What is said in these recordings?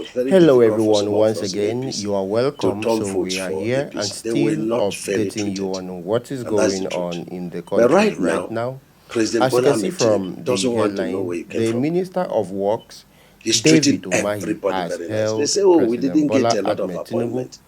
was very Hello, difficult for everyone. some of Once us in again, APC you are to welcome. turn So, votes we are for here and APC. They were still not fairly updating you treated. on what is And that's the going truth. on in the But country right right now, now. President As you Bola can see Ahmed Tinubu from the doesn't want to know where headline, he came the from. Minister of Works, He's David treating Umahi, everybody has very nice. They hailed say, oh, we President didn't get Bola a lot of Ahmed Tinubu appointment.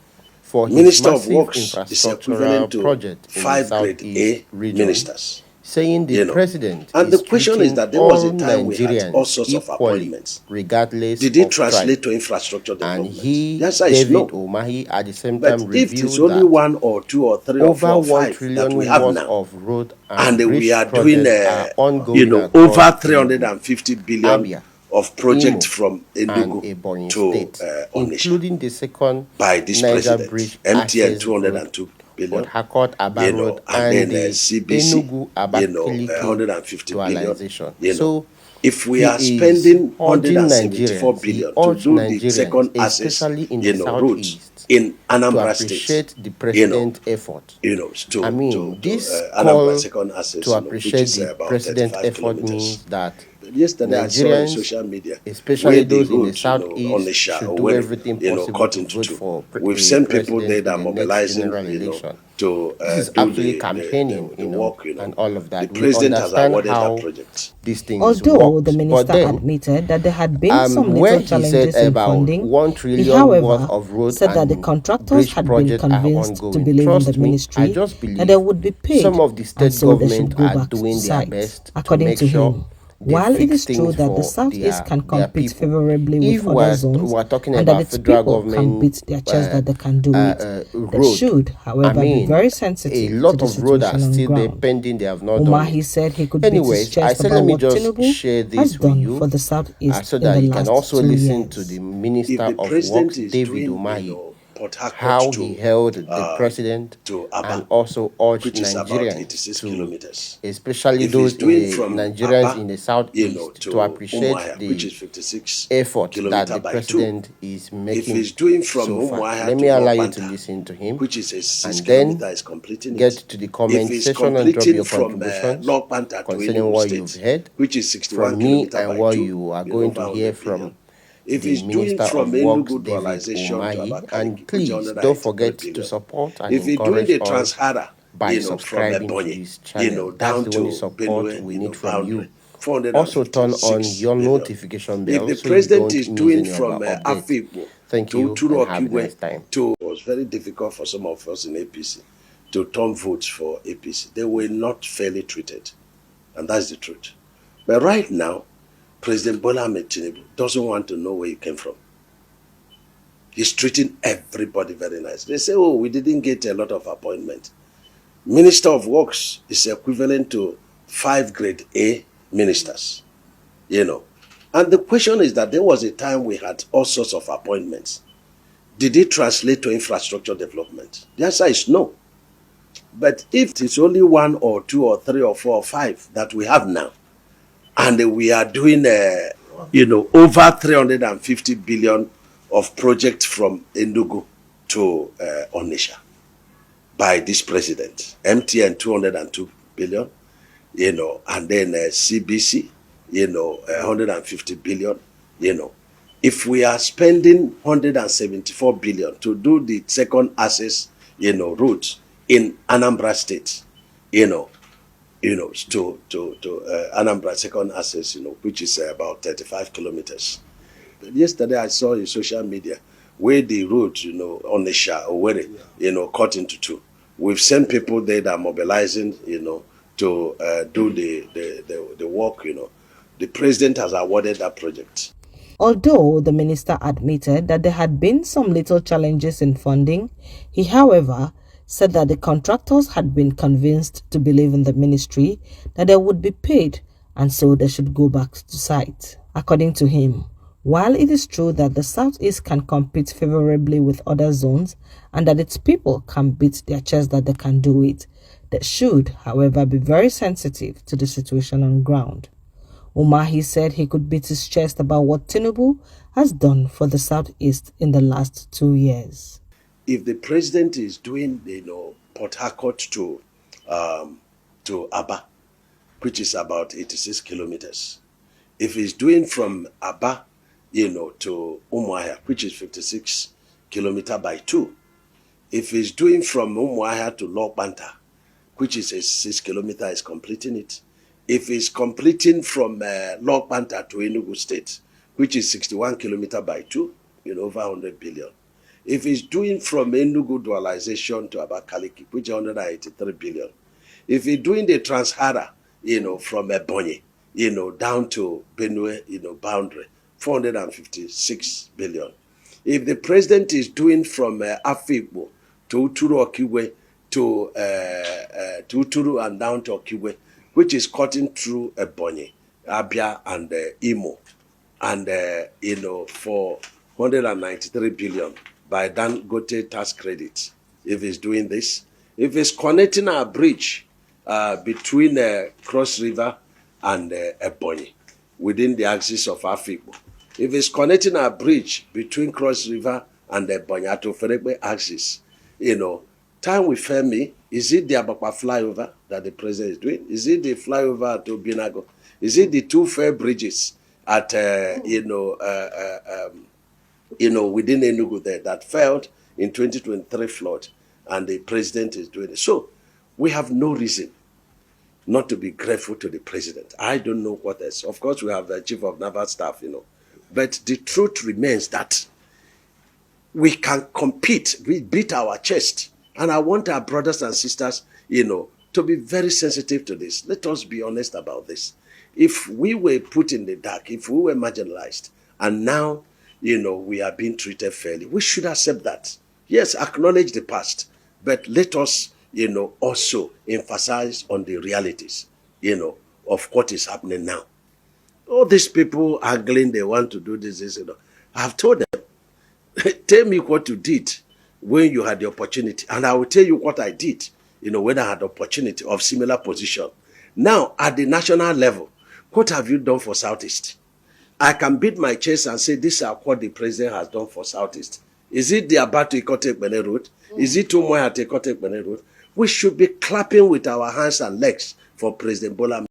for his Minister of massive Works is equivalent infrastructural to project in the 5 grade southeast A region, ministers. saying the president And the is question is treating that there was all a time we had all Nigerians sorts of equally, appointments. regardless Did it of tribe. translate to infrastructure And development? The he, answer is David no. Umahi, at the same But time if it's revealed only that 1 or 2 or 3 or 4 over or 1 5 that we trillion have worth now, of road and and we bridge are doing, projects are ongoing across over Tinubu, 350 billion Abia, of projects Imo, from and Enugu Ebonyi to State, Onitsha including the second by this Niger president. Bridge MTN access 202 road, Port billion, Harcourt Aba Road, and and then the CBC, Enugu Abakaliki 150 billion, dualization. So If we he are is spending urging 174 Nigerians, he billion to urged do the Nigerians, second access, especially in the route southeast, in to Anambra State, appreciate the president's effort. I mean, this Anambra call second to access, which appreciate is the about president's 35 effort kilometers. means that Yesterday, I saw in Nigerians, social media especially where the those in the road, southeast, Onisha should or do where, everything possible cut to into vote two. for We've the sent people there president that in are the next mobilizing, general election. to This is do actually campaigning, the work, and all of The that. We president has understand awarded that how project. these things Although the works. But minister then, admitted that there had been some where little he said challenges in about funding, 1 he, trillion worth however, of road said that the and contractors bridge had been projects are convinced to ongoing, believe in the trust me, I ministry just that they believe would be some paid, of the and state so they government should go are back to doing their site. best to According make to sure him, they while it fix is true things that the for southeast can their compete people. favorably with If other zones we're talking and that about its federal people can government beat their chest that they can do it, they road, should, I however, be mean, very a sensitive to lot the of road are situation on still there ground. pending, they have not done Umahi it. said he could beat his Anyways, I chest said let about me what just Tinubu share has this with done for you the southeast so in that the you can last also 2 listen to the years. If Minister the of president Works, is David doing, Umahi, Port Harcourt how he held the president to and Aba, also urged which is about Nigerians 86 to, kilometers. especially If he's those in doing the from Nigerians Aba, in the southeast, to to appreciate Umahi, which the is 56 effort that kilometer the by 2. president is If making he's doing from so far. Umahi Let to me allow you to Lokbanta, listen to him, which is a 6 and then kilometer, is completing get it. to the If comment he's section and drop completing your from contributions Lokbanta to concerning Enugu what you've State, heard which is 61 from me kilometer and by what 2, you are going over to hear 100 billion. from If the he's doing Minister of from Works, Enugu David dualization to Umahi. And Abakaliki, which is please don't 193 forget to billion. support and If he's doing encourage the us Transhara, by from subscribing to Ebonyi, this channel. That's down the only to support Benue, we need from boundary, you. Also turn on 456 your billion. notification If bell the so you president don't is miss doing any of from our updates. Afikpo Thank to you and have a Turokigwe nice time. it was very difficult for some of us in APC to turn votes for APC. They were not fairly treated, and that's the truth. But right now, President Bola Ahmed Tinubu doesn't want to know where he came from. He's treating everybody very nice. They say, oh, we didn't get a lot of appointments. Minister of Works is equivalent to 5 grade A ministers, And the question is that there was a time we had all sorts of appointments. Did it translate to infrastructure development? The answer is no. But if it's only 1 or 2 or 3 or 4 or 5 that we have now, and we are doing, over 350 billion of projects from Enugu to Onitsha by this president, MTN 202 billion, and then CBC, 150 billion, If we are spending 174 billion to do the second access, route in Anambra State, to Anambra second access, which is about 35 kilometers. But yesterday I saw in social media where the road, Onitsha or where, cut into 2. We've sent people there that are mobilizing, to do the work, The president has awarded that project. Although the minister admitted that there had been some little challenges in funding, he, however, said that the contractors had been convinced to believe in the ministry that they would be paid, and so they should go back to site. According to him, while it is true that the southeast can compete favorably with other zones and that its people can beat their chest that they can do it, they should, however, be very sensitive to the situation on ground. Umahi said he could beat his chest about what Tinubu has done for the southeast in the last 2 years. If the president is doing, Port Harcourt to Aba, which is about 86 kilometers, if he's doing from Aba, to Umahi, which is 56 kilometers by 2. If he's doing from Umahi to Lokbanta, which is a 6 kilometers, is completing it. If he's completing from Lokbanta to Enugu State, which is 61 kilometers by 2, over 100 billion. If he's doing from Enugu dualization to Abakaliki, which is 183 billion. If he's doing the Trans-Hara, from Ebonyi, down to Benue, boundary, 456 billion. If the president is doing from Afikpo to Uturu Okiwe to Uturu and down to Okiwe, which is cutting through Ebonyi, Abia, and Imo, and for 193 billion by Dangote tax credit. If he's doing this, if he's connecting a bridge between Cross River and Ebonyi within the axis of Afikpo, if he's connecting a bridge between Cross River and Ebonyi to Feregbe axis, time with Femi, is it the Abakwa flyover that the president is doing? Is it the flyover to Binago? Is it the two fair bridges at within Enugu there that failed in 2023 flood, and the president is doing it? So we have no reason not to be grateful to the president. I don't know what else. Of course, we have the chief of naval staff, but the truth remains that we can compete. We beat our chest. And I want our brothers and sisters, to be very sensitive to this. Let us be honest about this. If we were put in the dark, if we were marginalized, and now, we are being treated fairly, we should accept that. Yes, acknowledge the past, but let us, also emphasize on the realities, of what is happening now. All these people haggling, they want to do this, I've told them, tell me what you did when you had the opportunity, and I will tell you what I did, when I had the opportunity of similar position. Now, at the national level, what have you done for Southeast? I can beat my chest and say, this is what the president has done for Southeast. Is it the Abatu Ikotek Bene Road? Is it Umoya Ikotek Bene Road? We should be clapping with our hands and legs for President Bola